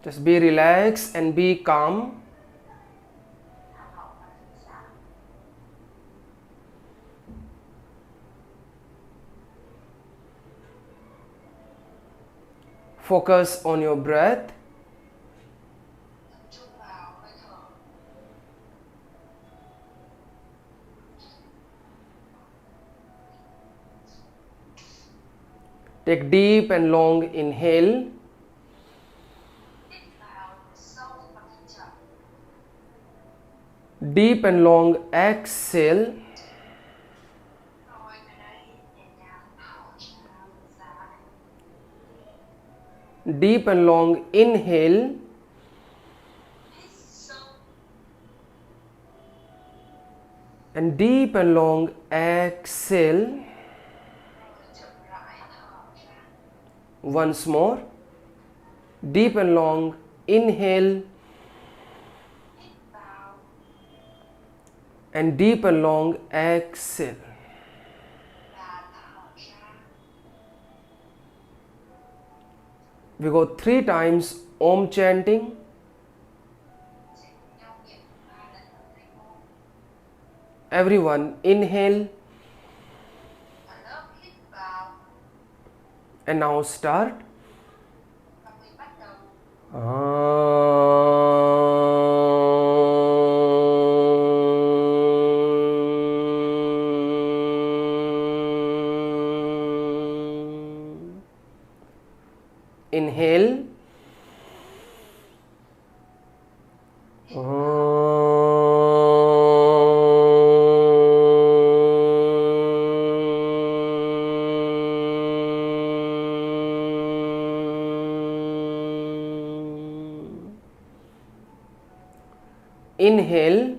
Just be relaxed and be calm. Focus on your breath. Take deep and long inhale. Deep and long exhale. Deep and long inhale. And deep and long exhale. Once more. Deep and long inhale. And deep and long exhale. We go 3 times Om chanting. Everyone inhale. And now start. Inhale. Inhale.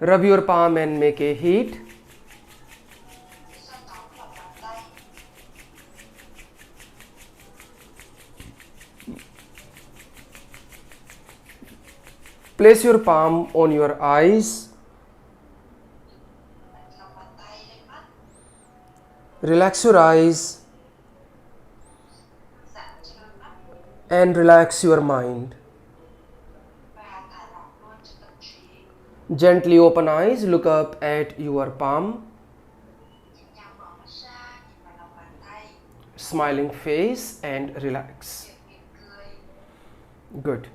Rub your palm and make a heat. Place your palm on your eyes. Relax your eyes and relax your mind. Gently open eyes, look up at your palm. Smiling face and relax. Good.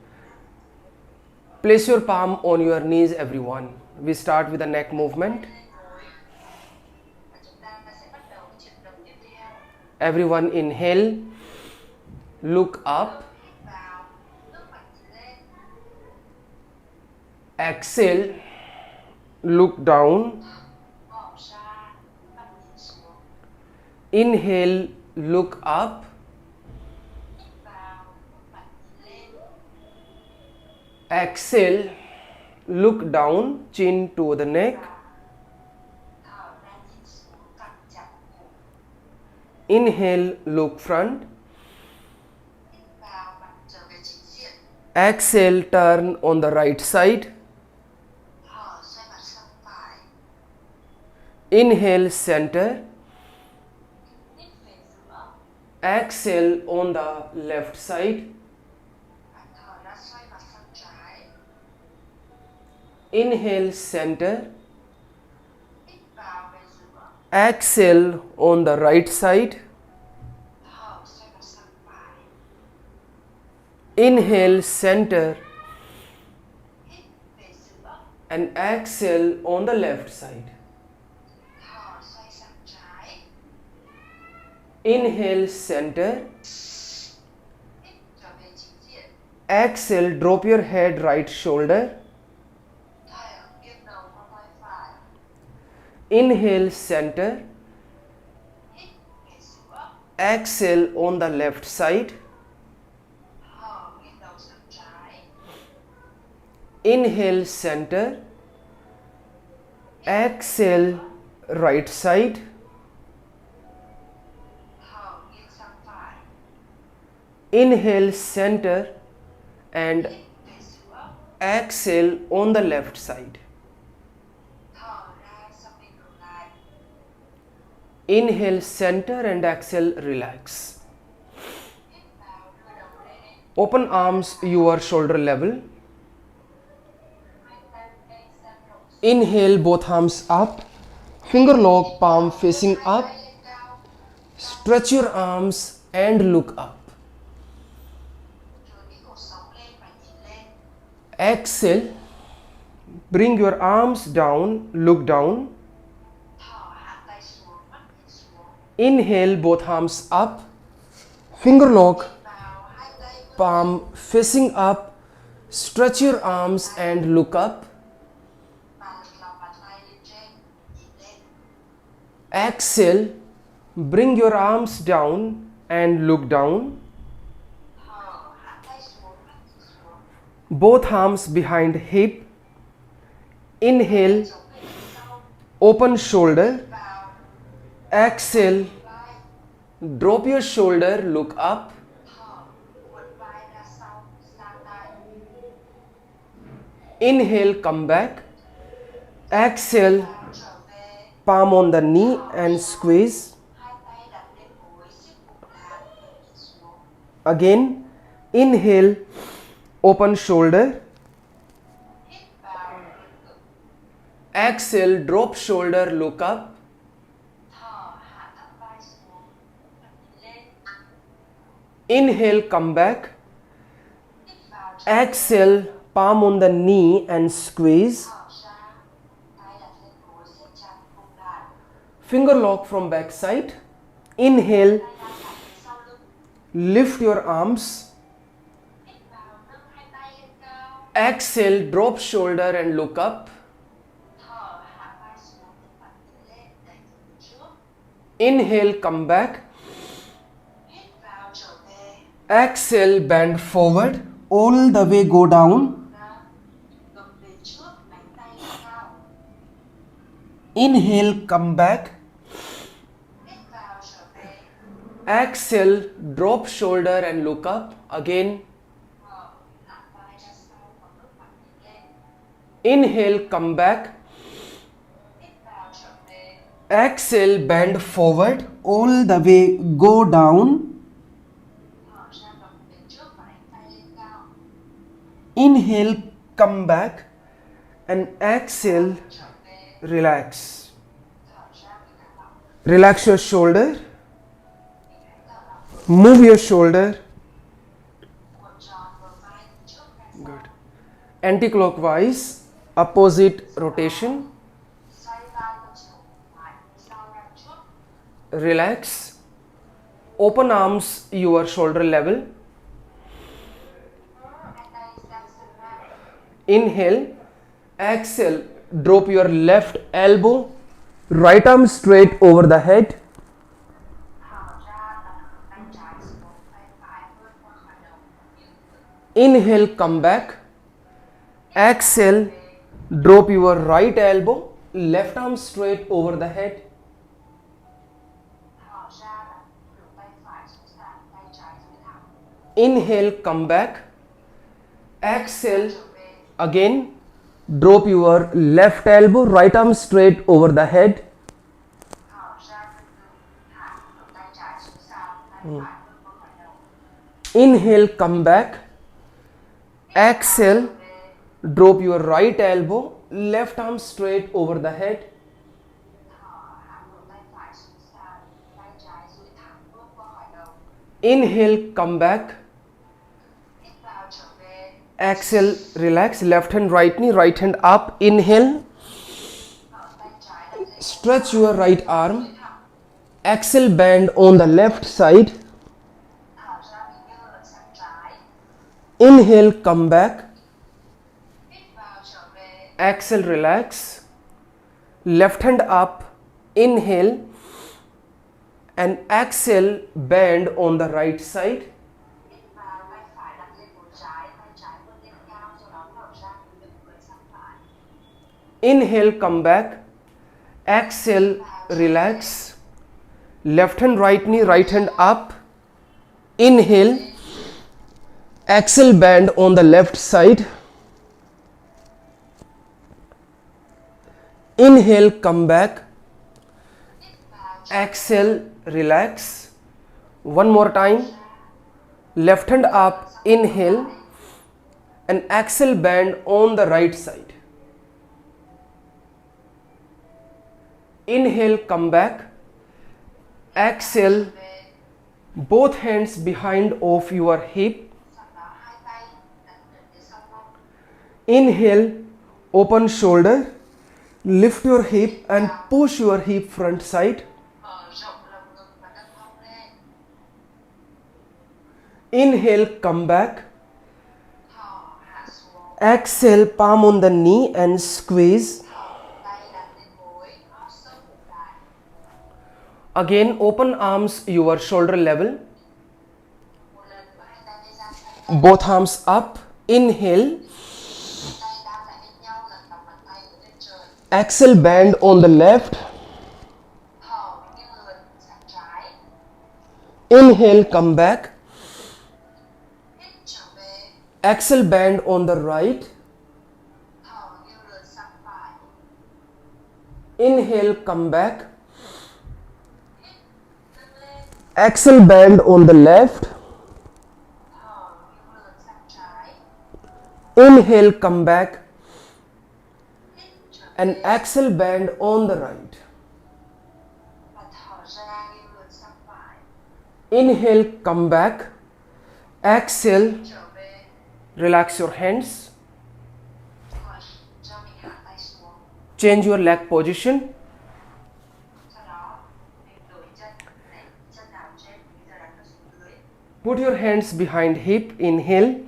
Place your palm on your knees, everyone. We start with the neck movement. Everyone inhale, look up. Exhale, look down. Inhale, look up. Exhale, look down, chin to the neck. Inhale, look front. Exhale, turn on the right side. Inhale, center. Exhale on the left side. Inhale, center. Exhale on the right side. Inhale, center. And exhale on the left side. Inhale, center. Exhale, drop your head right shoulder. Inhale, center. Exhale on the left side. Inhale, center. Exhale, right side. Inhale center and exhale on the left side. Inhale center and exhale relax. Open arms your shoulder level. Inhale both arms up. Finger lock, palm facing up. Stretch your arms and look up. Exhale. Bring your arms down, look down. Inhale both arms up. Finger lock, palm facing up. Stretch your arms and look up. Exhale, bring your arms down and look down. Both arms behind hip. Inhale, open shoulder. Exhale, drop your shoulder, look up. Inhale, come back. Exhale, palm on the knee and squeeze. Again, inhale, open shoulder. Exhale, drop shoulder, look up. Inhale, come back. Exhale, palm on the knee and squeeze. Finger lock from back side. Inhale, lift your arms. Exhale, drop shoulder and look up. Inhale, come back. Exhale, bend forward. All the way go down. Inhale, come back. Exhale, drop shoulder and look up. Again. Inhale, come back. Exhale, bend forward. All the way go down. Inhale, come back. And exhale, relax. Relax your shoulder. Move your shoulder. Good. Anti-clockwise, opposite rotation. Relax. Open arms your shoulder level. Inhale. Exhale. Drop your left elbow. Right arm straight over the head. Inhale, come back. Exhale, drop your right elbow. Left arm straight over the head. Inhale, come back. Exhale, again. Drop your left elbow, right arm straight over the head. Inhale, come back. Exhale, drop your right elbow, left arm straight over the head. Inhale, come back. Exhale, relax. Left hand, right knee, right hand up. Inhale. Stretch your right arm. Exhale, bend on the left side. Inhale, come back. Exhale, relax. Left hand up. Inhale. And exhale, bend on the right side. Inhale, come back. Exhale, relax. Left hand, right knee, right hand up. Inhale. Axle bend on the left side. Inhale, come back. Exhale, relax. One more time. Left hand up, inhale, and exhale, bend on the right side. Inhale, come back. Exhale, both hands behind of your hip. Inhale, open shoulder, lift your hip and push your hip front side. Inhale, come back. Exhale, palm on the knee and squeeze. Again, open arms your shoulder level. Both arms up. Inhale. Exhale, bend on the left. Inhale, come back. Exhale, bend on the right. Inhale, come back. Exhale, bend on the left. Inhale, come back. And exhale, bend on the right. Inhale, come back. Exhale, relax your hands. Change your leg position. Put your hands behind hip. Inhale.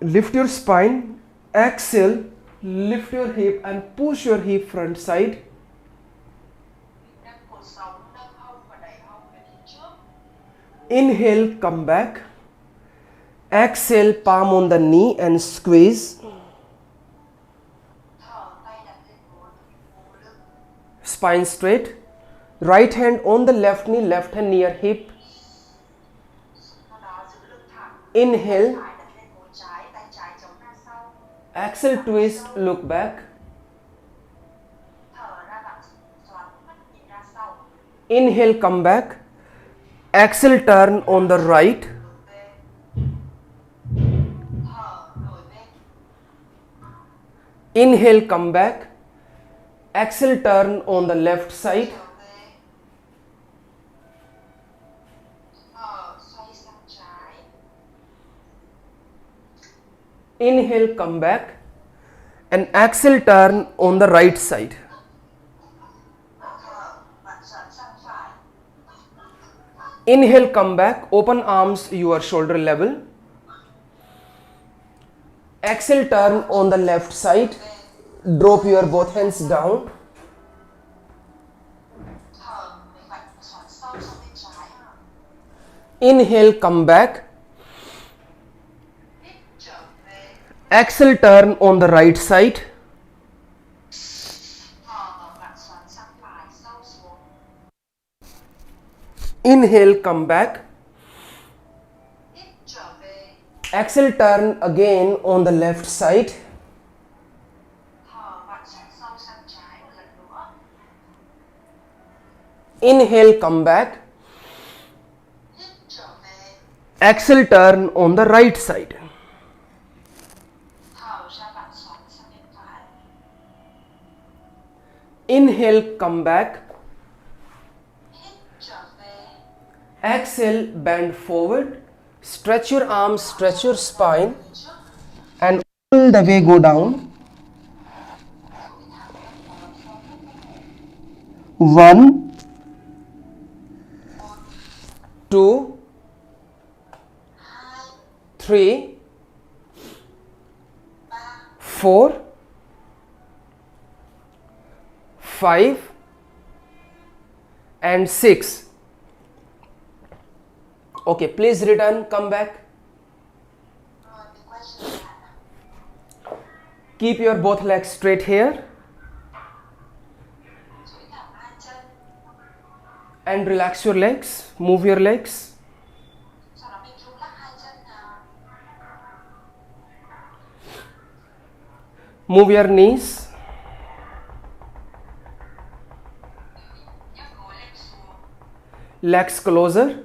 Lift your spine. Exhale, lift your hip and push your hip front side. Inhale, come back. Exhale, palm on the knee and squeeze. Spine straight. Right hand on the left knee, left hand near hip. Inhale. Exhale, twist, look back. Inhale, come back. Exhale, turn on the right. Inhale, come back. Exhale, turn on the left side. Inhale, come back. And exhale, turn on the right side. Inhale, come back. Open arms your shoulder level. Exhale, turn on the left side. Drop your both hands down. Inhale, come back. Exhale, turn on the right side. Inhale, come back. Exhale, turn again on the left side. Inhale, come back. Exhale, turn on the right side. Inhale, come back. Exhale, bend forward. Stretch your arms, stretch your spine, and all the way go down. 1, 2, 3, 4, 5 and 6. Okay, please return, come back. Keep your both legs straight here. And relax your legs, move your legs. Move your knees. Legs closer.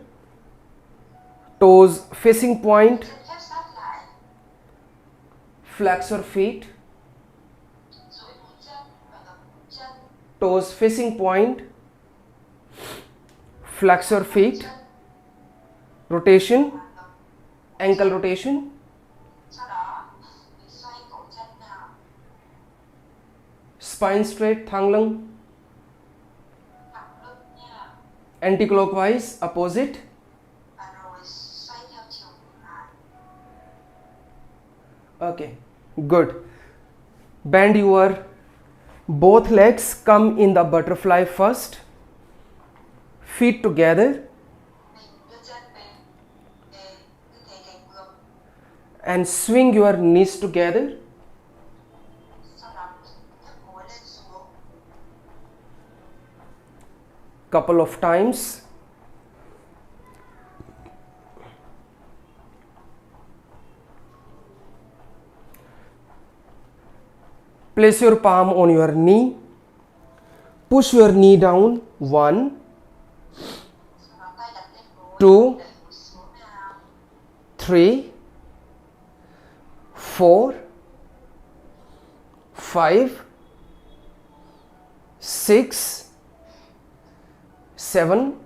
Toes facing point. Flex your feet. Toes facing point. Flex your feet. Rotation. Ankle rotation. Spine straight, thang lưng. Anti-clockwise, opposite. Okay, good. Bend your both legs, come in the butterfly first. Feet together. And swing your knees together. Couple of times. Place your palm on your knee. Push your knee down. 1, 2, 3, 4, 5, 6, 7,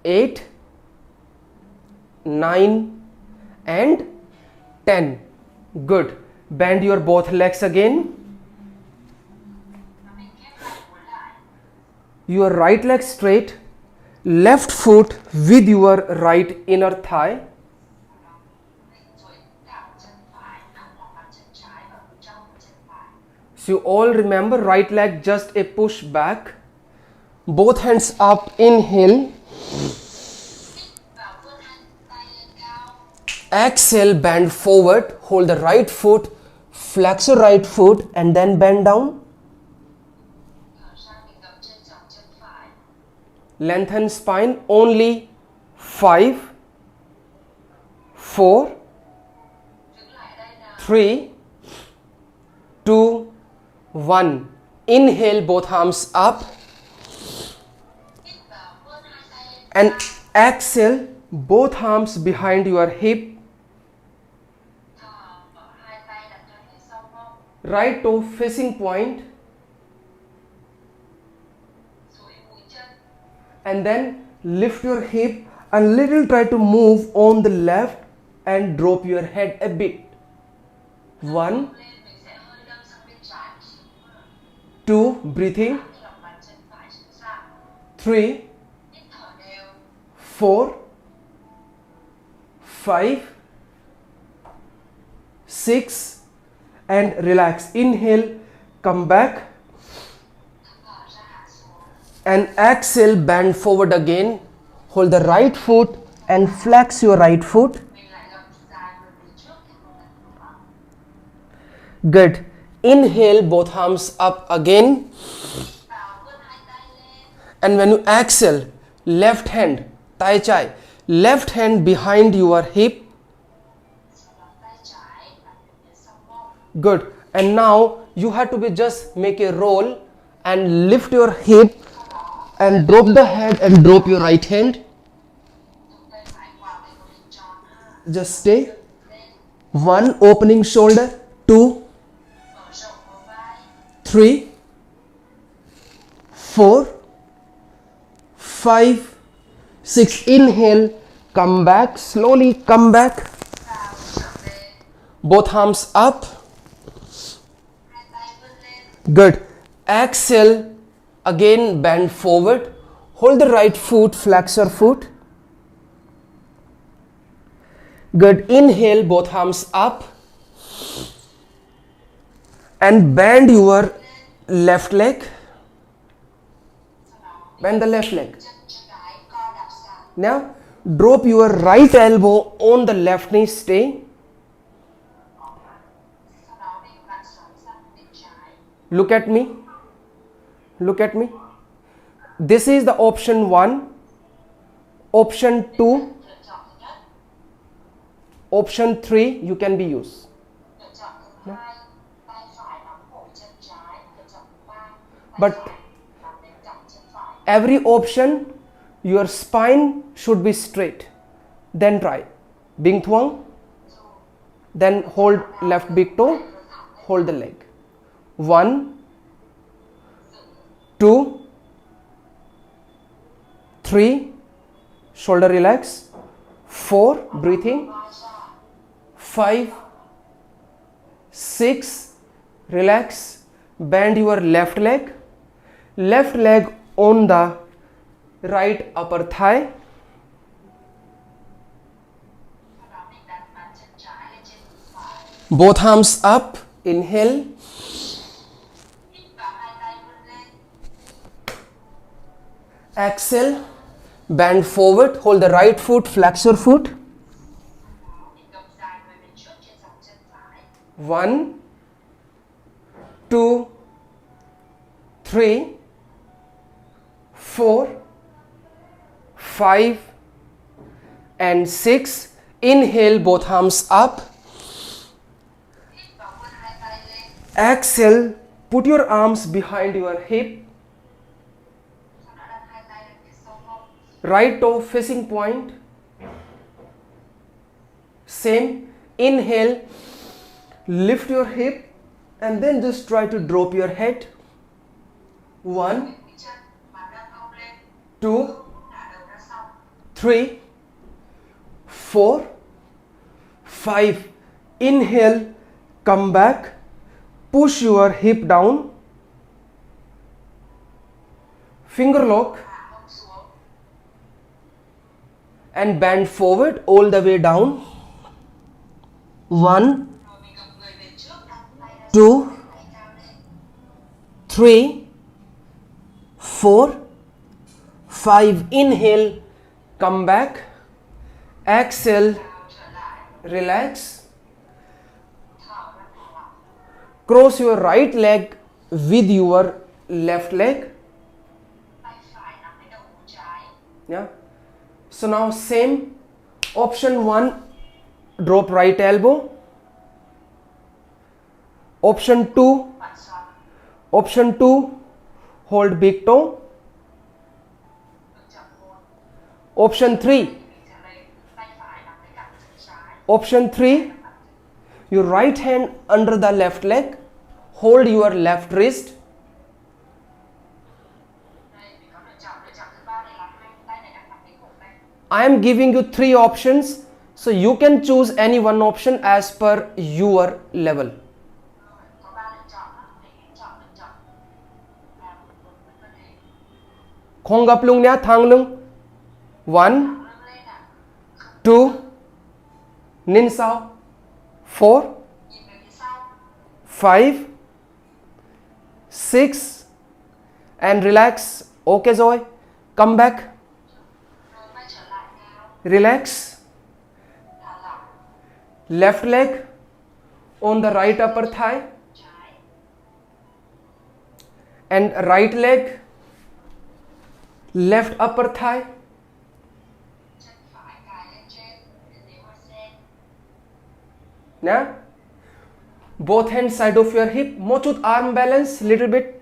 8, 9 and 10. Good. Bend your both legs again. Your right leg straight, left foot with your right inner thigh. So you all remember, right leg just a push back. Both hands up, inhale. Exhale, bend forward, hold the right foot, flex your right foot and then bend down. Lengthen spine, only 5, 4, 3, 2, 1. Inhale, both arms up. And exhale, both arms behind your hip. Right toe facing point. And then lift your hip and little try to move on the left and drop your head a bit. 1, 2, breathing. 3, 4, 5, 6 and relax. Inhale, come back. And exhale, bend forward again. Hold the right foot and flex your right foot. Good. Inhale, both arms up again. And when you exhale, left hand, tai chi, left hand behind your hip. Good. And now you have to just make a roll and lift your hip and drop the head and drop your right hand. Just stay. 1, opening shoulder. 2, 3, 4, 5, 6. Inhale, come back. Slowly come back. Both arms up. Good. Exhale. Again, bend forward. Hold the right foot, flex your foot. Good. Inhale, both arms up. And bend your left leg. Bend the left leg. Now, drop your right elbow on the left knee. Stay. Look at me. Look at me. This is the option 1. Option 2. Option 3 you can be used. but every option your spine should be straight. Then try Bing Thuong, then hold left big toe, hold the leg. 1, 2, 3, shoulder relax. 4, breathing. 5, 6, relax. Bend your left leg on the right upper thigh. Both arms up, inhale. Exhale, bend forward, hold the right foot, flex your foot. 1, 2, 3, 4, 5 and 6. Inhale, both arms up. Exhale, put your arms behind your hip. Right toe facing point. Same. Inhale, lift your hip and then just try to drop your head. 1, 2, 3, 4, 5. Inhale, come back. Push your hip down. Finger lock. And bend forward all the way down. 1, 2, 3, 4, 5. Inhale, come back. Exhale, relax. Cross your right leg with your left leg. Yeah. So now same. Option 1, drop right elbow. Option 2, hold big toe. Option 3, your right hand under the left leg, hold your left wrist. I am giving you 3 options, so you can choose any one option as per your level. Khong gap lung nya thang lung. 1, 2, nin sao. 4, 5, 6 and relax. Okay rồi, come back. Relax. Left leg on the right upper thigh and right leg left upper thigh. Now, both hands side of your hip. Mochut arm balance little bit.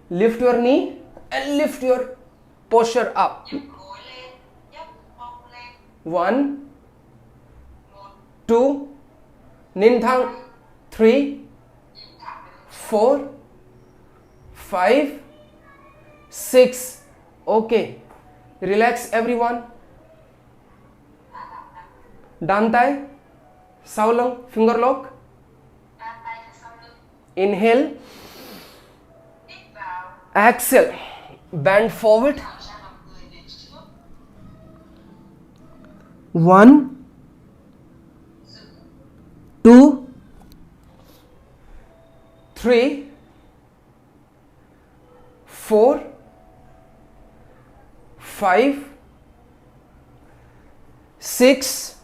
Lift your knee and lift your posture up. 1, 2, nin thang. 3, 4, 5, 6. Okay. Relax everyone. Đan tay sau lưng, finger lock. Inhale. Exhale. Bend forward. 1, 2, 3, 4, 5, 6.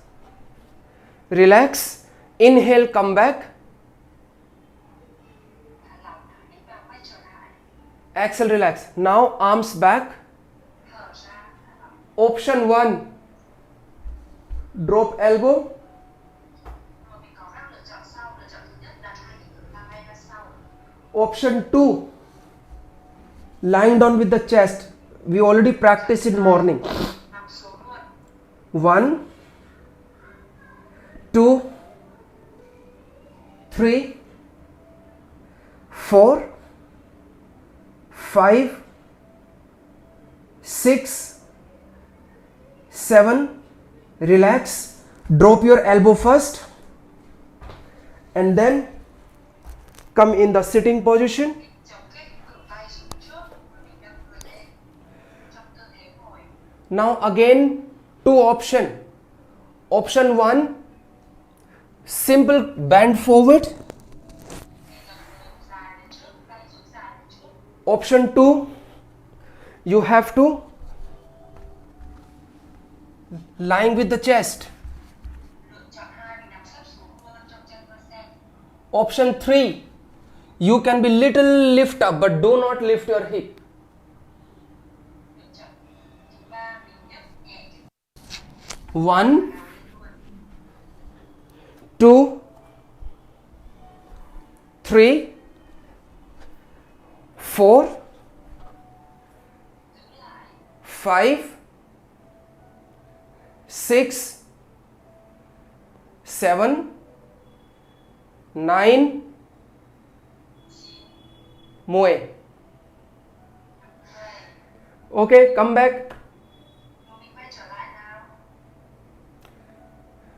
Relax. Inhale, come back. Exhale, relax. Now arms back. Option 1, drop elbow. Option 2, lying down with the chest. We already practiced in morning. 1, 2, 3, 4, 5, 6, 7. Relax. Drop your elbow first and then come in the sitting position. Now again two option. Option 1, simple bend forward. Option 2, you have to lying with the chest. Option 3, you can be little lift up but do not lift your hip. 1, 2, 3, 4, 5, 6, 7, 9. Moe. Okay, come back.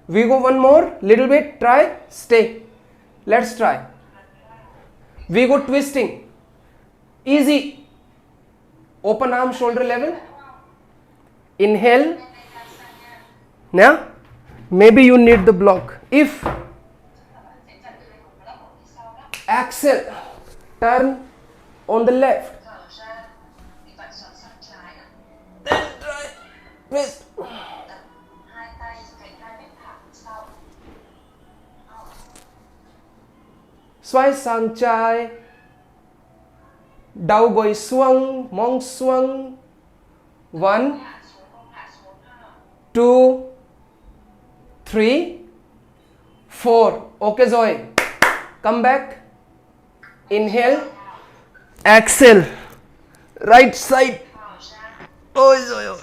We go one more, little bit, try, stay. Let's try. We go twisting. Easy. Open arm, shoulder level. Inhale. Now, maybe you need the block. If exhale, turn on the left. Then try, twist. Xoay sang trái. Đầu gối xuống, mông xuống. 1, 2, 3, 4. Okay rồi. Come back. Inhale. Exhale. Right side. Ôi rồi ôi.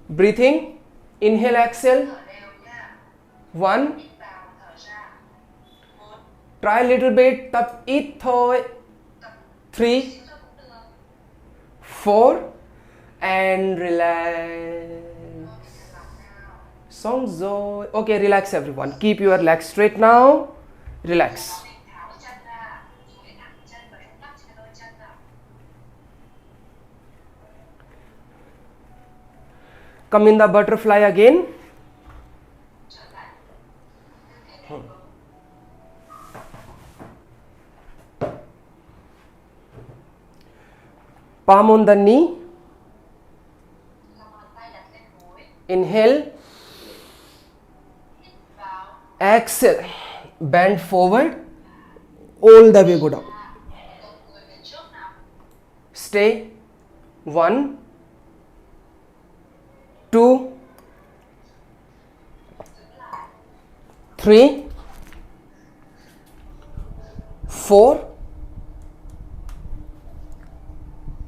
Breathing. Inhale, exhale. 1. Try little bit, tập ít thôi. 3, 4 and relax. Xong rồi. Okay, relax everyone. Keep your legs straight now. Relax. Come in the butterfly again. Palm on the knee. Inhale. Exhale. Bend forward. All the way go down. Stay. 1, 2, 3, 4,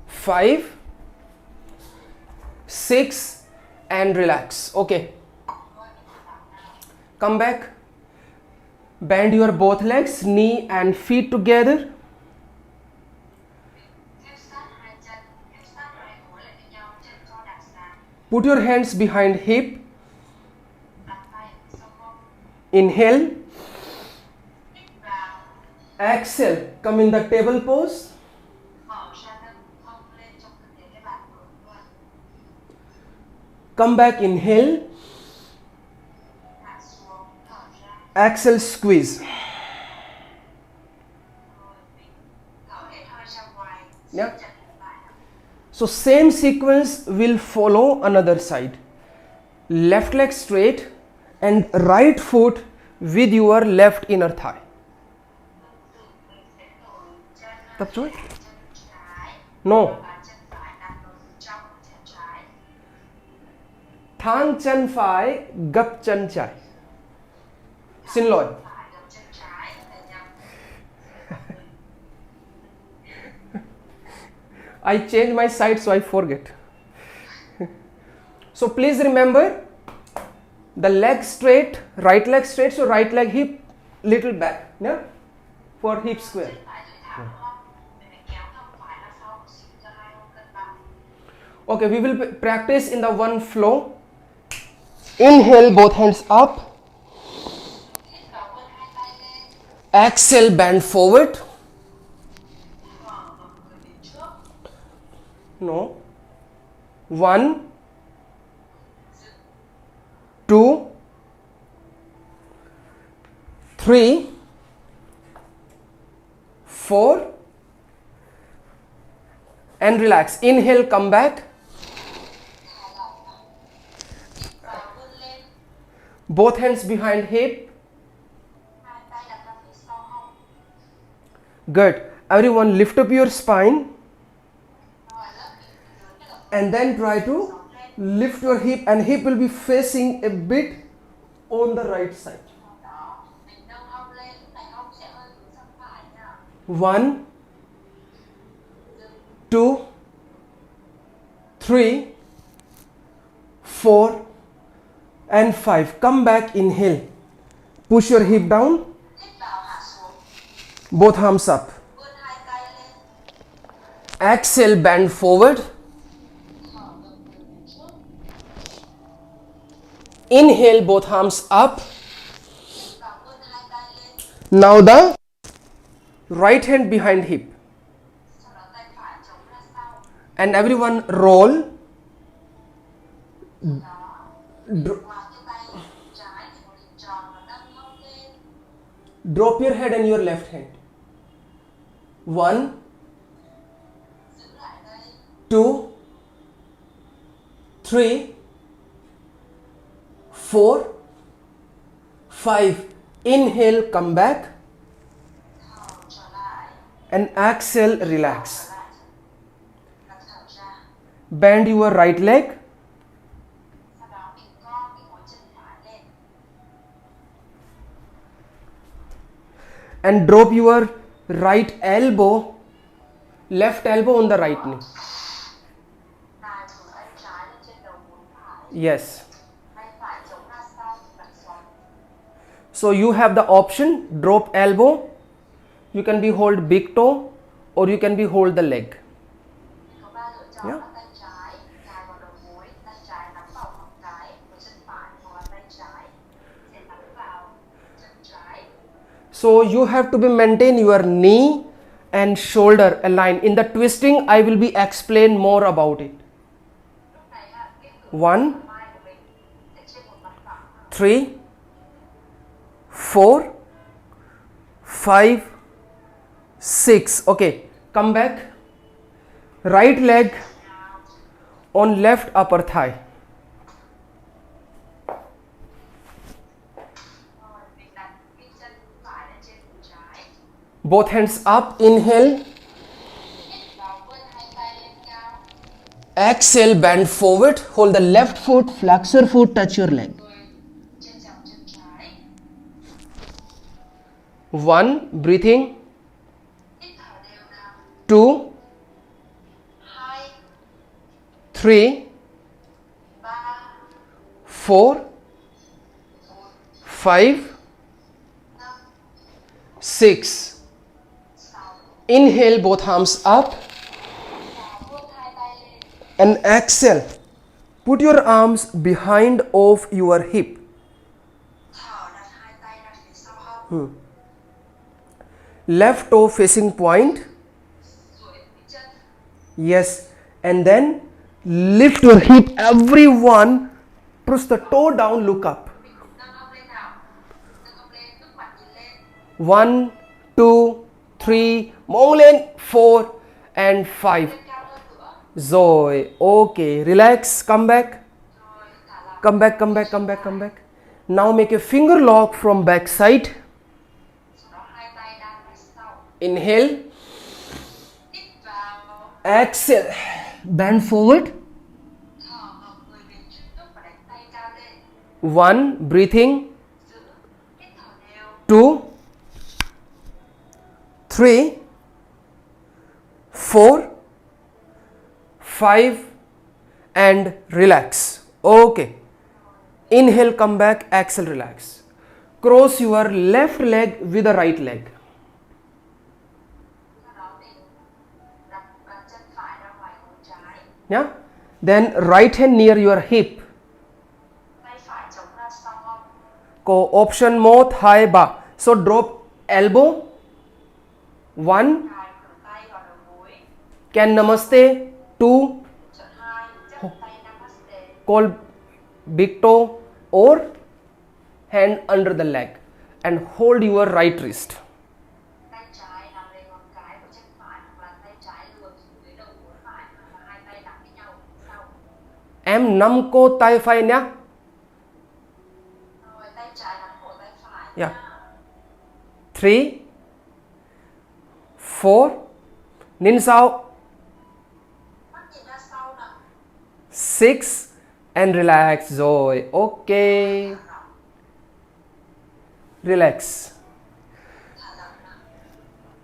5, 6 and relax. Okay. Come back. Bend your both legs, knee and feet together. Put your hands behind hip. Inhale. Exhale. Come in the table pose. Come back, inhale. Exhale, squeeze. Yeah. So same sequence will follow another side. Left leg straight and right foot with your left inner thigh. Tập chuối. No. Thang chân phải, gập chân trái. Xin lỗi. I change my side, so I forget. So please remember, the leg straight, right leg straight, so right leg hip little back, yeah, for hip square. Okay, we will practice in the one flow. Inhale, both hands up. Exhale, bend forward. No. 1, 2, 3, 4, and relax. Inhale, come back. Both hands behind hip. Good. Everyone lift up your spine. And then try to lift your hip, and hip will be facing a bit on the right side. 1, 2, 3, 4, and 5. Come back, inhale. Push your hip down. Both arms up. Exhale, bend forward. Inhale, both arms up. Now the right hand behind hip. And everyone roll. Drop your head and your left hand. 1, 2, 3, 4, 5. Inhale, come back. And exhale, relax. Bend your right leg. And drop your right elbow, left elbow on the right knee. Yes. So you have the option, drop elbow. You can be hold big toe, or you can be hold the leg. Yeah. So you have to be maintain your knee and shoulder aligned. In the twisting, I will be explain more about it. 1, 3, 4, 5, 6. Okay, come back. Right leg on left upper thigh. Both hands up. Inhale. Exhale, bend forward. Hold the left foot, flexor foot, touch your leg. 1, breathing. 2, 3, 4, 5, 6. Inhale, both arms up. And exhale. Put your arms behind of your hip. Left toe facing point. Yes. And then lift your hip. Everyone push the toe down, look up. 1, 2, 3, mong lên, 4 and 5. Rồi, okay, relax, come back. Come back, come back, come back, come back. Now make a finger lock from back side. Inhale. Exhale. Bend forward. 1, breathing. 2, 3, 4, 5 and relax. Okay, inhale, come back, exhale, relax. Cross your left leg with the right leg. Yeah, then right hand near your hip. Go option 1 2 3. So drop elbow. 1 can namaste. 2 call big toe or hand under the leg and hold your right wrist. Em nắm cô tay phải nhé. Yeah. 3 4 nhìn sau. 6 and relax rồi. Ok. Relax.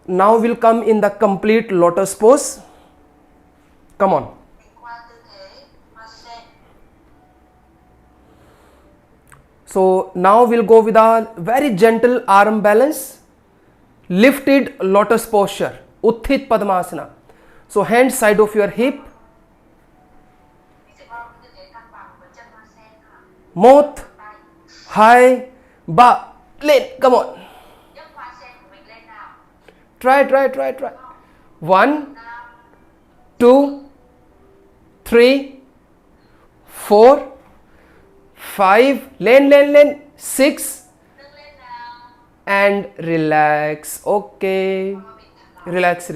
Now we'll come in the complete lotus pose. Come on. So now we'll go with a very gentle arm balance, lifted lotus posture, Utthit Padmasana. So hand side of your hip, mouth, high, ba, lên, come on. Try. 1, 2, 3, 4, 5, lên, 6 and relax. Okay, relax.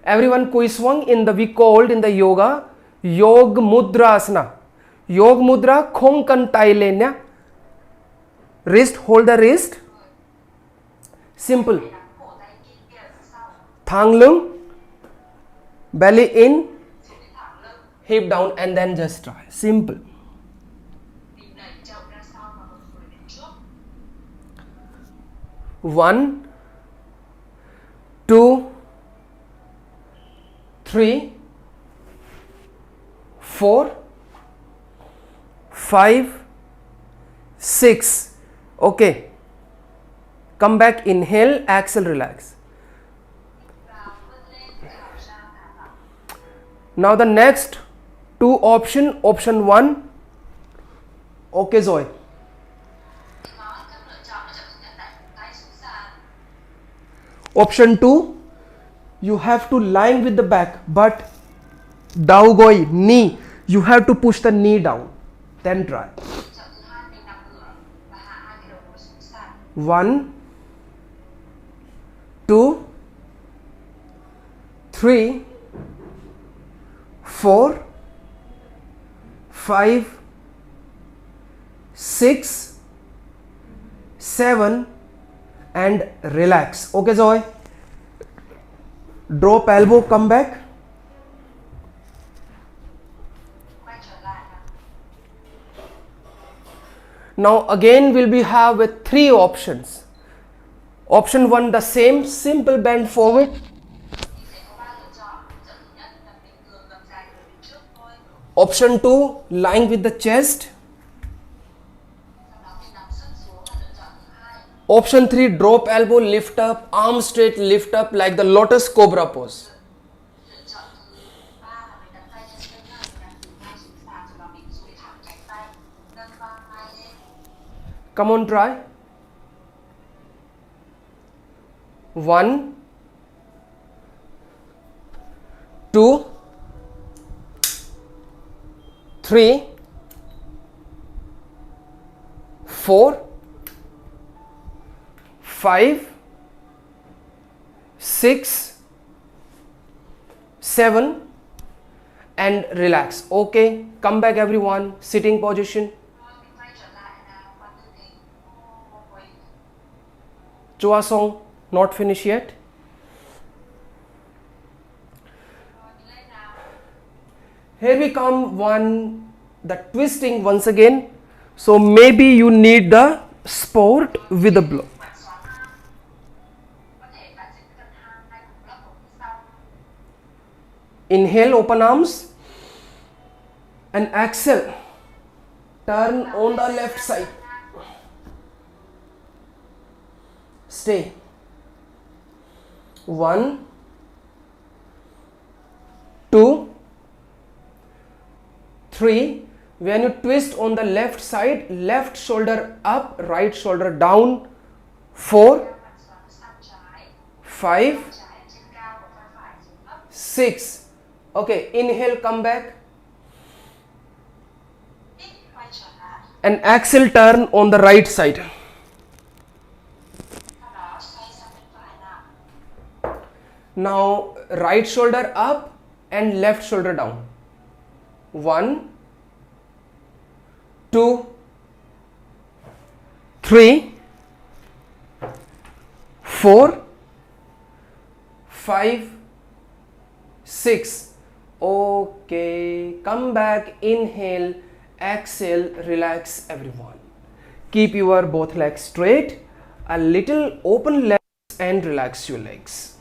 Everyone, koi swung in the, we called in the yoga Yog Mudra Asana. Yog Mudra, khong kan tai lenya. Wrist, hold the wrist. Simple. Thang lung, belly in, hip down, and then just try. Simple. 1, 2, 3, 4, 5, 6. Okay. Come back, inhale, exhale, relax. Now the next two option 1. Okay, Zoe. Option 2, you have to line with the back, but Dao Goi, knee, you have to push the knee down. Then try. 1, 2, 3, 4, 5, 6, 7 and relax. Okay, Zoe. Drop elbow, come back. Now again we'll be have with 3 options. Option 1, the same, simple bend forward. Option 2, lying with the chest. Option 3, drop elbow, lift up, arm straight, lift up like the lotus cobra pose. Come on, try. 1, 2, 3, 4, 5, 6, 7 and relax. Okay, come back everyone, sitting position. Choasong, not finished yet. Here we come the twisting once again. So maybe you need the support with the block. Inhale, open arms, and exhale, turn on the left side. Stay. 1, 2, 3. When you twist on the left side, left shoulder up, right shoulder down. 4, 5, 6. Okay, inhale, come back, and exhale, turn on the right side. Now right shoulder up and left shoulder down. 1, 2, 3, 4, 5, 6. Okay, come back, inhale, exhale, relax everyone. Keep your both legs straight, a little open legs, and relax your legs.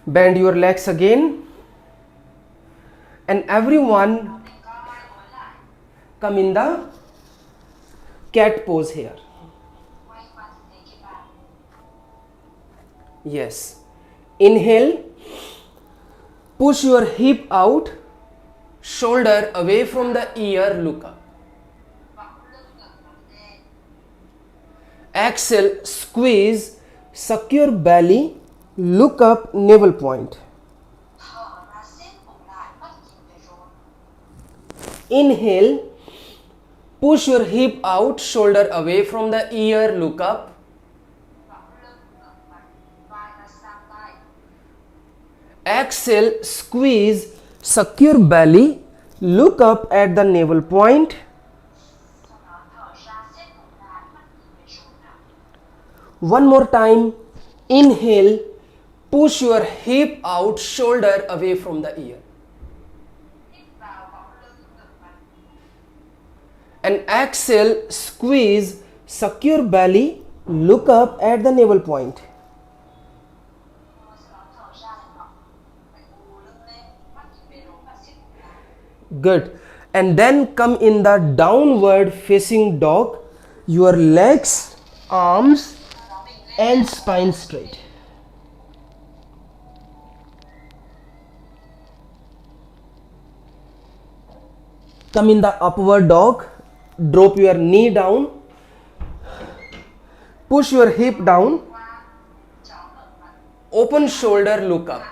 Bend your legs again, and everyone come in the cat pose here. Yes. Inhale, push your hip out, shoulder away from the ear, look up. Exhale, squeeze, suck your belly, look up, navel point. Inhale, push your hip out, shoulder away from the ear, look up. Exhale, squeeze, suck your belly, look up at the navel point. One more time. Inhale, push your hip out, shoulder away from the ear. And exhale, squeeze, suck your belly, look up at the navel point. Good. And then come in the downward facing dog. Your legs, arms, and spine straight. Come in the upward dog. Drop your knee down. Push your hip down. Open shoulder, look up.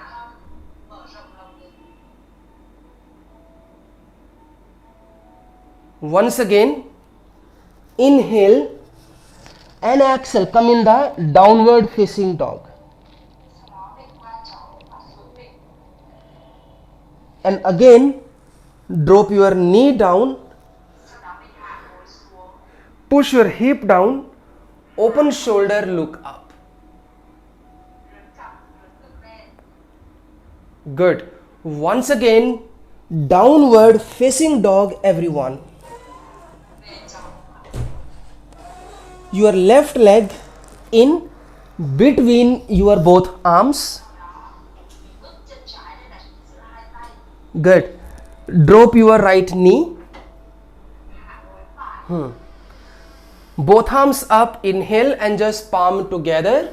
Once again, inhale and exhale, come in the downward facing dog. And again, drop your knee down, push your hip down, open shoulder, look up. Good. Once again, downward facing dog, everyone. Your left leg in between your both arms. Good. Drop your right knee. Both arms up. Inhale and just palm together.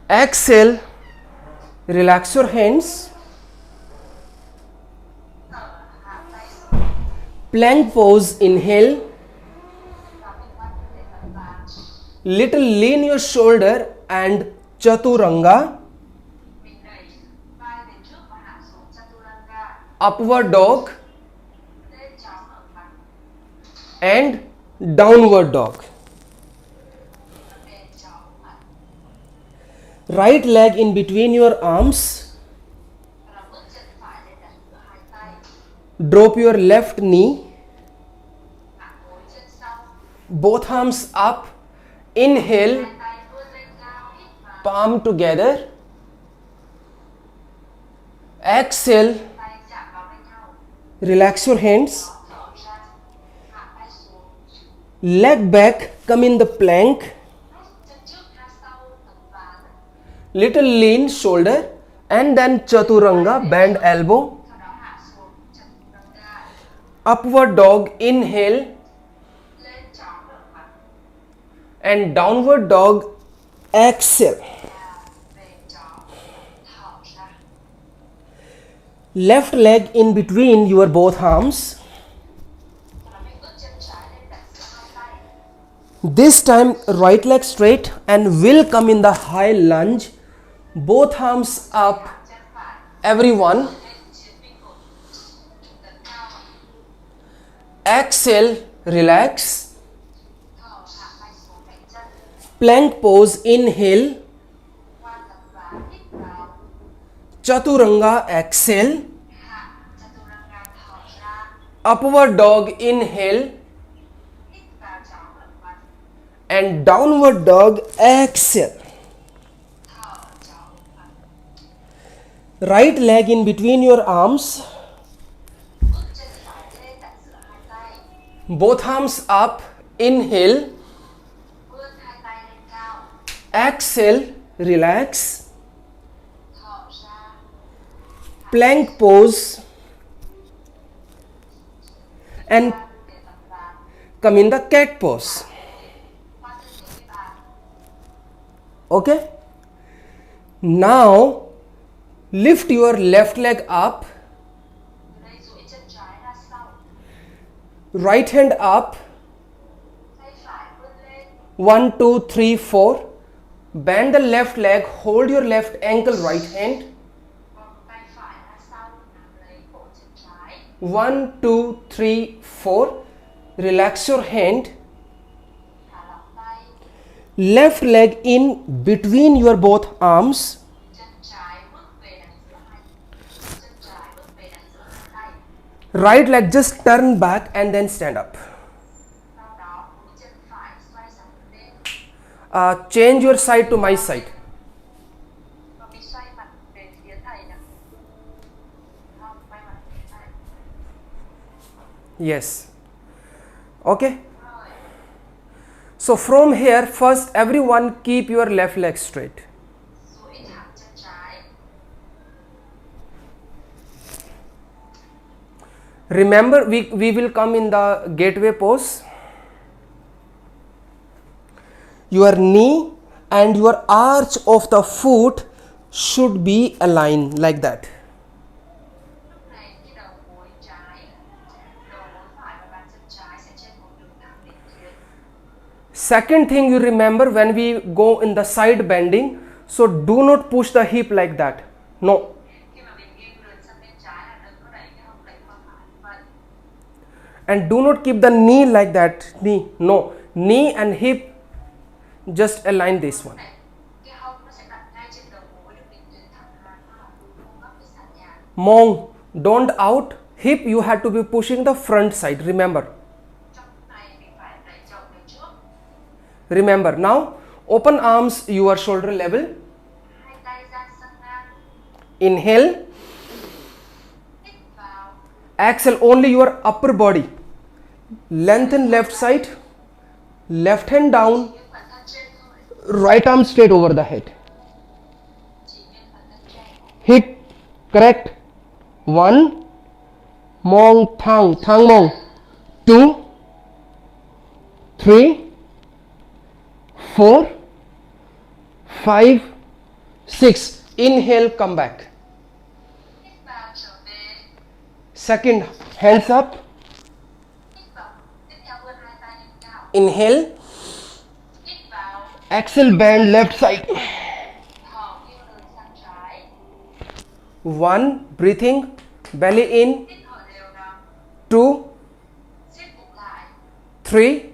Exhale. Relax your hands. Plank pose. Inhale. Little lean your shoulder and chaturanga. Upward dog and downward dog. Right leg in between your arms. Drop your left knee. Both arms up. Inhale. Palm together. Exhale. Relax your hands. leg back, come in the plank, rút chân trước ra sau ngực và little lean shoulder, and then chaturanga, bend elbow, sau đó hạ xuống chân chaturanga, upward dog, inhale, lên chó ngửa mặt and downward dog, exhale. và về chó thở ra. Left leg in between your both arms. Sau đó mình ướt chân trái lên đặt giữa hai tay. This time right leg straight and will come in the high lunge. Both arms up, Chân phải everyone. lên chiến binh cột tấn cao, Exhale, relax. thở hạ tay xuống cạnh chân, Plank pose, inhale. qua tập và hít vào, Chaturanga, exhale. hạ chaturanga thở ra, Upward dog, inhale. hít vào chó ngửa mặt, And downward dog, exhale. thở chó ngửa mặt. Right leg in between your arms. Bước chân phải lên đặt giữa hai tay, Both arms up, inhale. vươn hai tay lên cao, Exhale, relax. thở ra, Plank pose. And về tập và come in the cat pose. qua tư thế cái bàn. Okay? Now lift your left leg up, Từ đây duỗi chân trái ra sau, right hand up, tay phải vươn lên, 1, 2, 3, 4. Bend the left leg, hold your left ankle, right hand. vòng tay phải ra sau, nắm lấy cổ chân trái, 1, 2, 3, 4. Relax your hand. thả lỏng tay, Left leg in between your both arms. chân trái bước về đặt giữa hai tay, Right leg just turn back and then stand up. sau đó mũi chân phải xoay sang một bên Change your side to my side. và mình xoay mặt về phía thầy nè, không quay mặt về thầy, Yes. Okay. rồi So from here, first everyone keep your left leg straight. duỗi thẳng chân trái, Remember, we will come in the gateway pose. Your knee and your arch of the foot should be aligned like that. lúc này cái đầu gối phải và bàn chân trái sẽ trên một đường thẳng định tuyến. Second thing you remember when we go in the side bending, so do not push the hip like that. No. Khi mà mình nghiêng lườn sang bên trái là đừng có đẩy cái hông lệch qua phải như vậy. And do not keep the knee like that. Knee. No. Knee and hip just align this one. Này, cái hông nó sẽ đặt ngay trên đầu gối được định tuyến thẳng hàng hoặc vuông góc với sàn nhà. Mong, don't out. Hip you have to be pushing the front side. Remember. Trong lúc này mình phải đẩy chậu về trước. Remember. Now open arms your shoulder level. Hai tay dang sang ngang, Inhale. hít vào, Exhale only your upper body. Lengthen left side. Left hand down. nghiêng phần thân trên thôi, Right arm straight over the head. chỉ nghiêng phần thân trên. Hip correct. 1. Mong thang mong. 2, 3, 4, 5, 6. Inhale, come back. Hít vào trở về, Second, hands up. hít vào, tiếp theo vươn hai tay lên cao, Inhale. hít vào, Exhale, bend left side. thở nghiêng lườn sang trái, 1. Breathing. Belly in. hít thở đều đặn, 2, siết bụng lại, 3,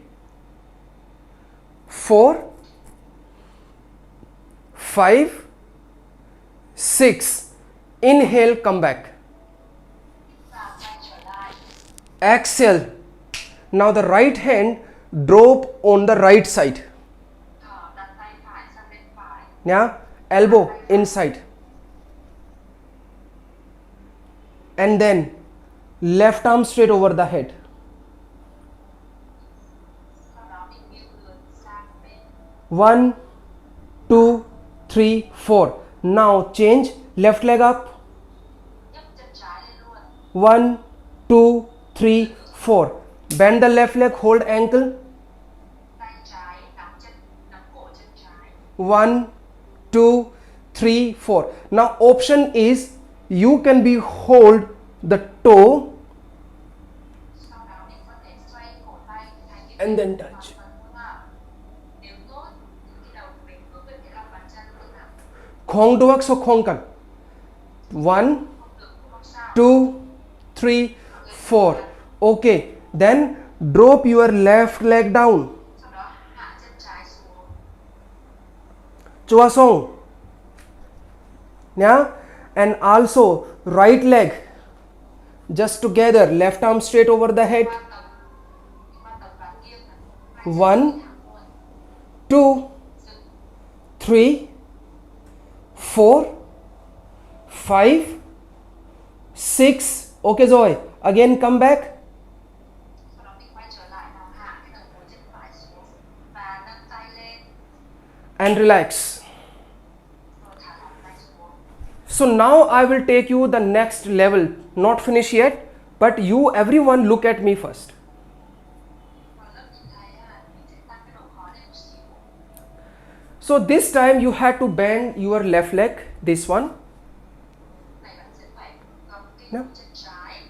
4, 5, 6. Inhale, come back. và quay trở lại. Exhale. Now the right hand drop on the right side. Thở đặt tay phải sang bên phải, Yeah, elbow inside. And then left arm straight over the head. sau 1 2 3 4. Now change left leg up. nhấc chân trái lên luôn. 1 2 3 4. Bend the left leg, hold ankle. Tay trái nắm cổ chân trái. 1 2 3 4. Now option is you can be hold the toe Sau đó mình có thể xoay cổ tay thành cái and then hình touch. hoàn toàn vuông ạ. Nếu tốt thì cái đầu của mình hướng về phía lòng bàn chân luôn ạ. Khom đuốc so khom cần. 1 Không được cũng không sao. 2 3 4. Okay, then drop your left leg down. Sau đó hạ chân trái xuống. Chua song. Yeah, and also right leg just together, left arm straight over the head. Qua tầm và nghiêng này. 1 2 3 4 5 6. Okay rồi, again come back Sau đó mình quay trở lại nào, hạ cái đầu gối chân phải xuống và nâng tay lên and relax. rồi thả lỏng tay xuống. So now I will take you the next level, not finish yet, but you everyone look at me first. Và lớp nhìn thấy mình sẽ tăng cái độ khó lên một xíu. So this time you had to bend your left leg, this one. Này bạn sẽ phải gập cái Yeah. chân trái.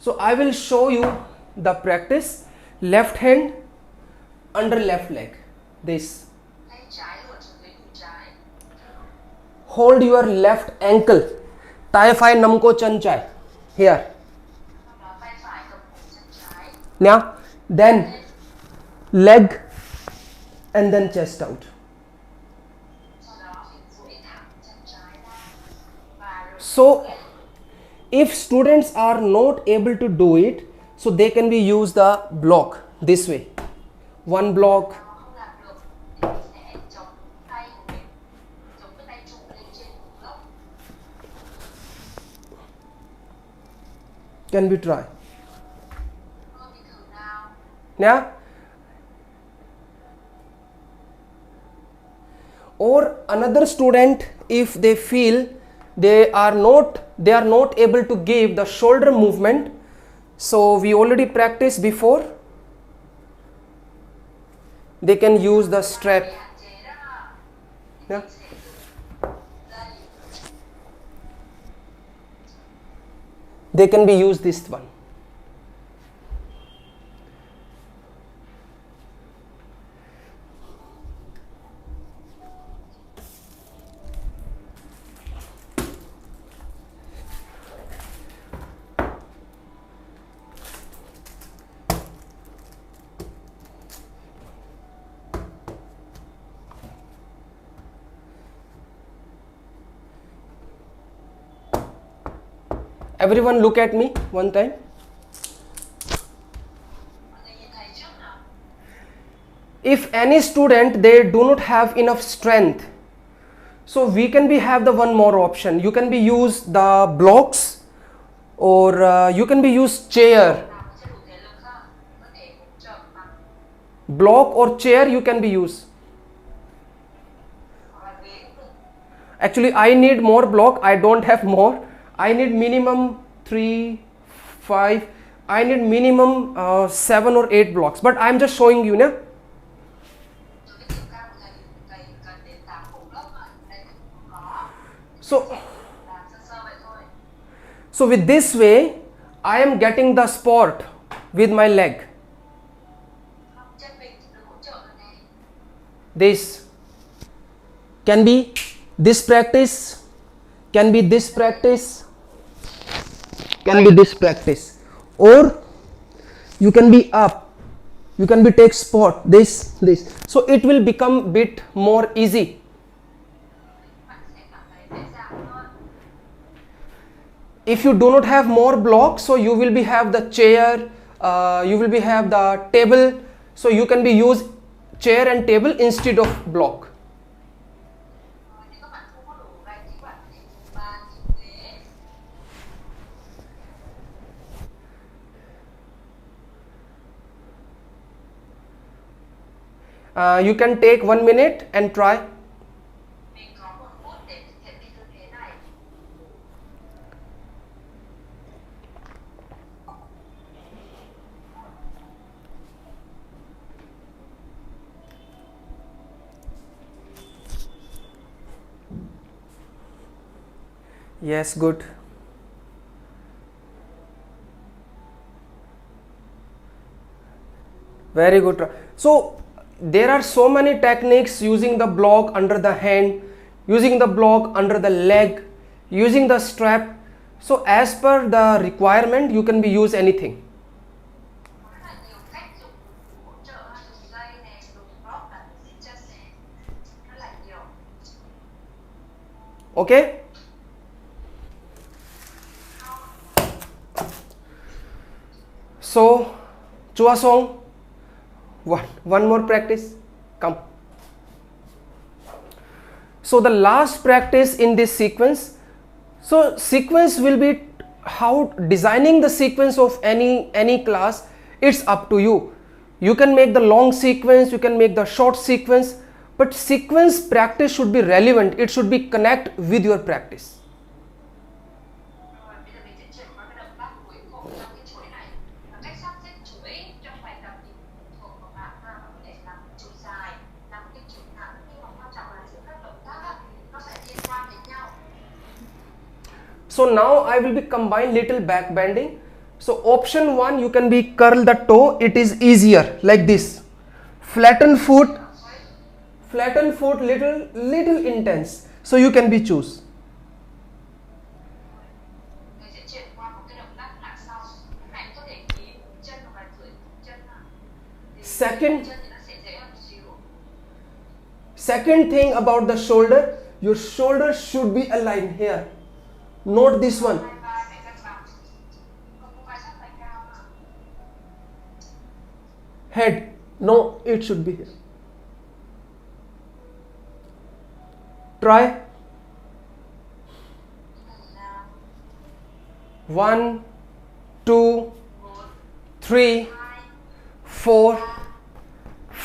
So I will show you the practice. Left hand under left leg, this. Tay trái luồn xuống dưới đùi trái. Hold your left ankle. Tai phải nắm cổ chân trái. Here. Sau đó tay phải cầm cổ chân trái. Now, then leg and then chest out. Sau đó mình duỗi thẳng chân trái ra và rồi So if students are not able to do it, so they can be use the block this way. One block, mà không làm được thì mình sẽ chống tay của mình, chống cái tay trụ lên trên block. can be try. Mình thử nào. Yeah. Or another student, if they feel they are not able to give the shoulder movement, so we already practiced before, they can use the strap. Để hạn chế đó thì Yeah. mình sẽ dùng dây. They can be used this one. Everyone look at me one time. Mọi người nhìn thấy trước nào. If any student they do not have enough strength, so we can be have the one more option. You can be use the blocks, or you can be use chair. Nào mà chưa đủ thể lực không? Có thể hỗ trợ bằng Block or chair you can be use. hoặc là ghế cũng được. Actually I need more block, I don't have more. I need minimum 3 5, I need minimum 7 or 8 blocks, but I'm just showing you, na. Với cái chiều cao của thầy thì thầy cần đến 8 cục block ạ. Đây thì cũng có. So Làm sơ sơ vậy thôi. so with this way I am getting the sport with my leg. Không, chân mình được hỗ trợ rồi này. This can be this practice, can be this practice, can be this practice, or you can be up, you can be take sport this, so it will become bit more easy. Bạn sẽ cảm thấy dễ dàng hơn. If you do not have more blocks, so you will be have the chair, you will be have the table, so you can be use chair and table instead of block. Nếu các bạn không có đủ gạch thì các bạn có thể dùng bàn, dùng ghế. You can take 1 minute and try. Mình có 1 phút để thực hiện cái tư thế này. Yes, good. Very good. So there are so many techniques, using the block under the hand, using the block under the leg, using the strap. So as per the requirement, you can be use anything. Có rất là nhiều cách dùng hỗ trợ, dùng dây này, dùng block và dính chân này. Rất là nhiều. Okay. So Chua Song, one more practice. Come. So the last practice in this sequence. So sequence will be how designing the sequence of any class. It's up to you. You can make the long sequence, you can make the short sequence, but sequence practice should be relevant. It should be connect with your practice. Rồi bây giờ mình sẽ chuyển qua cái động tác cuối cùng trong cái chuỗi này. Và cách sắp xếp chuỗi trong bài tập thì thuộc vào bạn ha. Bạn có thể làm chuỗi dài, làm cái chuỗi ngắn, nhưng mà quan trọng là giữa các động tác á, nó phải liên quan đến nhau. So now I will be combine little back bending. So option 1, you can be curl the toe. It is easier like this. Flatten foot, little intense. So you can be choose. Mình sẽ chuyển qua một cái động tác là sau. Hãy có thể ký chân hoặc là duỗi chân ha. Thì Second, chân thì nó sẽ dễ hơn một xíu. second thing about the shoulder, your shoulder should be aligned here. Note this one. Hai vai phải cân bằng. Không có vai sát vai cao mà. Head, no, it should be here. Try. Là 1, 2, 1, 3, 2, 4,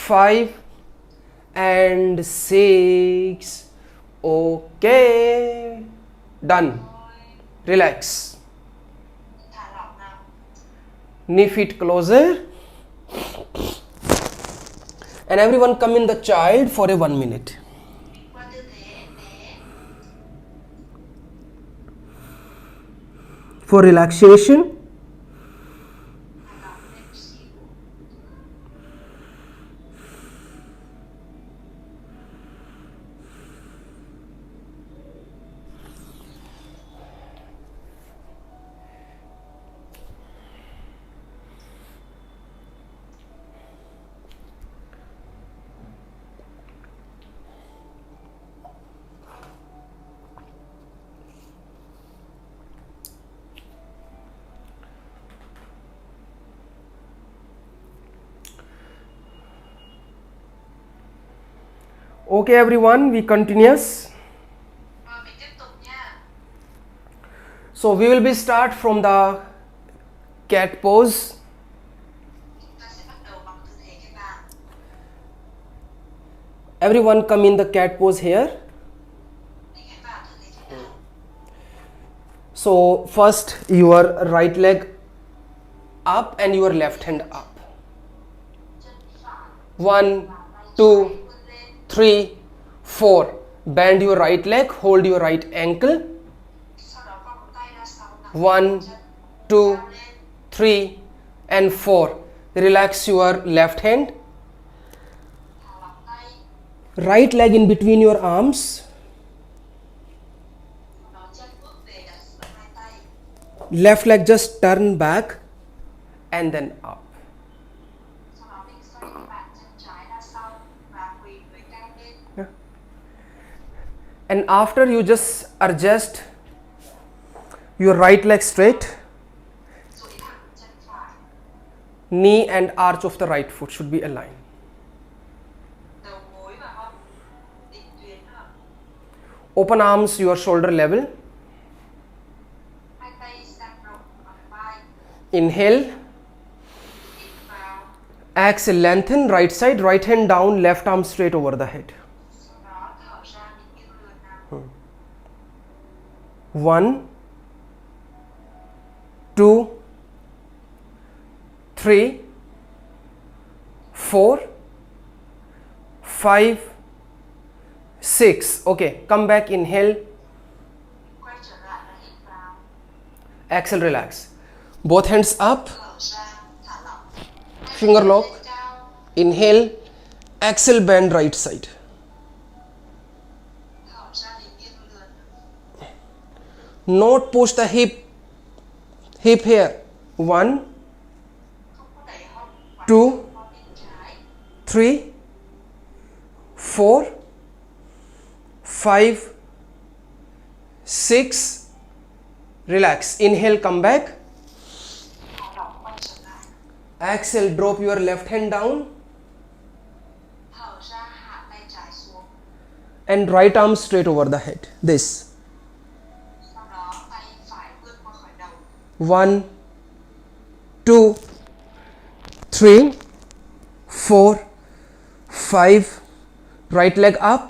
5 and 6. Okay, done. Relax. thả lỏng nào. Knee feet closer. And everyone come in the child for a 1 minute. Qua tư thế bé. For relaxation. Thả lỏng lên một xíu. Okay everyone, we continues. Rồi mình tiếp tục nha. So we will be start from the cat pose. Chúng ta sẽ bắt đầu bằng tư thế cái bàn. Everyone come in the cat pose here. Mình hãy vào tư thế cái bàn. So first your right leg up and your left hand up. Chân phải. 1, 2, Vươn lên. 3, 4. Bend your right leg, hold your right ankle. Sau đó quăng một tay ra sau. 1, 2, 3 and 4. Relax your left hand. Thả lỏng tay. Right leg in between your arms. Nó chân bước về đặt giữa hai tay. Left leg just turn back and then up. Sau đó mình xoay bàn chân trái ra sau và quỳ người cao lên. And after you just adjust your right leg straight. Duỗi thẳng chân phải. Knee and arch of the right foot should be aligned. Đầu gối và hông định tuyến hợp. Open arms your shoulder level. Hai tay dang rộng bằng vai. Inhale Hít vào. Exhale, lengthen right side, right hand down, left arm straight over the head. Sau đó thở ra nhịp nghiêng lườn nào. 1, 2, 3, 4, 5, 6. Okay, come back, inhale, Quay trở lại và hít vào. exhale, relax. Both hands up, Thở ra, thả lỏng. Hai Finger tay lock. lên cao. inhale, exhale, bend right side. Thở ra nhịp nghiêng lườn. Not push the hip here. 1, Không có đẩy hông quá 2, sâu qua bên trái. 3, 4, 5, 6. Relax. Inhale, come back. Thả lỏng, quay trở lại. Exhale, drop your left hand down Thở ra, hạ tay trái xuống. and right arm straight over the head. This. Sau đó tay phải vươn qua khỏi đầu. 1, 2, 3, 4, 5. Right leg up.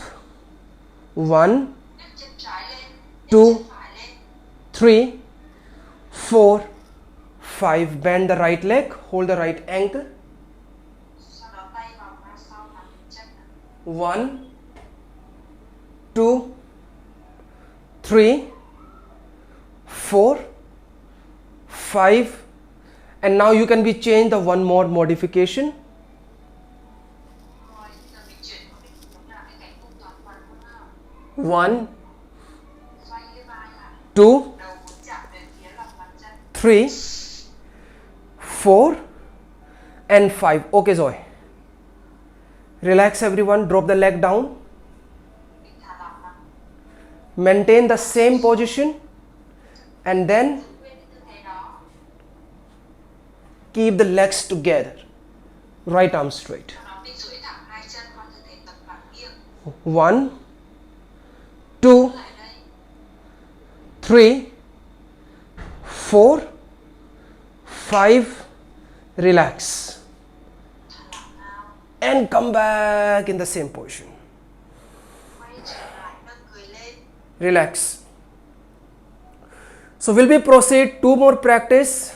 1, Nhấc chân trái lên. Nhấc Two. chân phải lên. 3, 4, 5. Bend the right leg. Hold the right ankle. Sau đó tay vòng ra sau nắm chân. 1, 2, 3, 4, 5. And now you can be changed the one more modification. Rồi, giờ mình chuyển qua bên hướng là cái cánh bụng toàn phần luôn ha. 1, Xoay cái vai lại. 2, Đầu muốn chạm về phía lòng bàn chân. 3, 4 and 5. Okay rồi. Relax everyone. Drop the leg down. Mình thả lỏng vào. Maintain the same position and then Giữ nguyên cái tư thế đó. keep the legs together. Right arm straight. Sau đó mình duỗi thẳng hai chân qua tư thế tập bằng nghiêng. 1, 2, Lại đây. 3, 4, 5. Relax. Thả lỏng nào. And come back in the same position. Quay trở lại, nâng người lên. Relax. So we'll be proceed 2 more practice.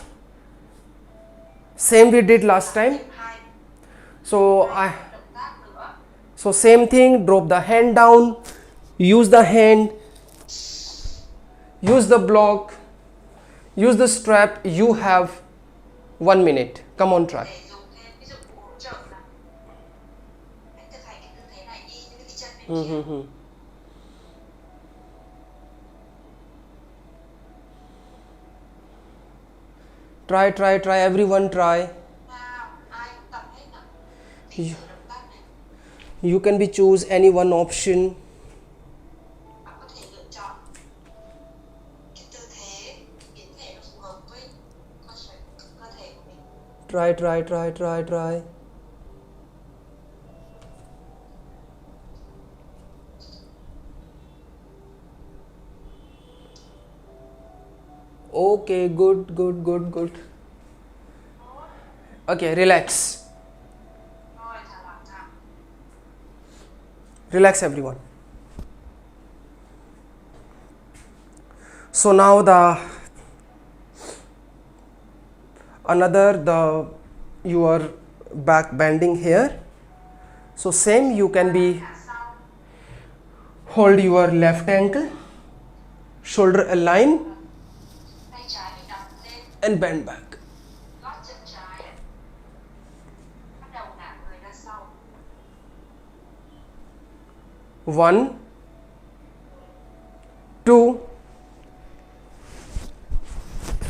Same we did last time. Hai So động tác nữa. so same thing, drop the hand down, use the hand, use the block, use the strap. You have 1 minute. Come on, try. Để dùng thêm ví dụ hỗ trợ là anh thực hành cái tư thế này y như cái chân bên kia. Try, everyone try. Nào, ai cũng tập hết ạ. Thì thử động tác này. You can be choose any one option. Bạn có thể lựa chọn cái tư thế biến thể nó phù hợp với cơ thể của mình. Try. Okay, good. Okay, relax. Rồi, thả lỏng ra. Relax everyone. So now your back bending here. So same you can be Thả sau. hold your left ankle, shoulder align Tay trái mình đặt lên, and bend back. gót chân trái. Bắt đầu ngả người ra sau. 1,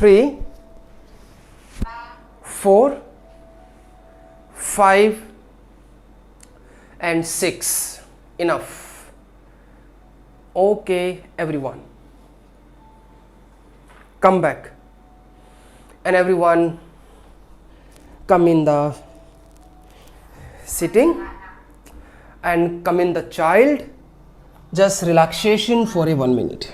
2, 3, 3, 4, 5 and 6. Enough. Okay, everyone. Come back. And everyone come in the sitting and come in the child. Just relaxation for a 1 minute.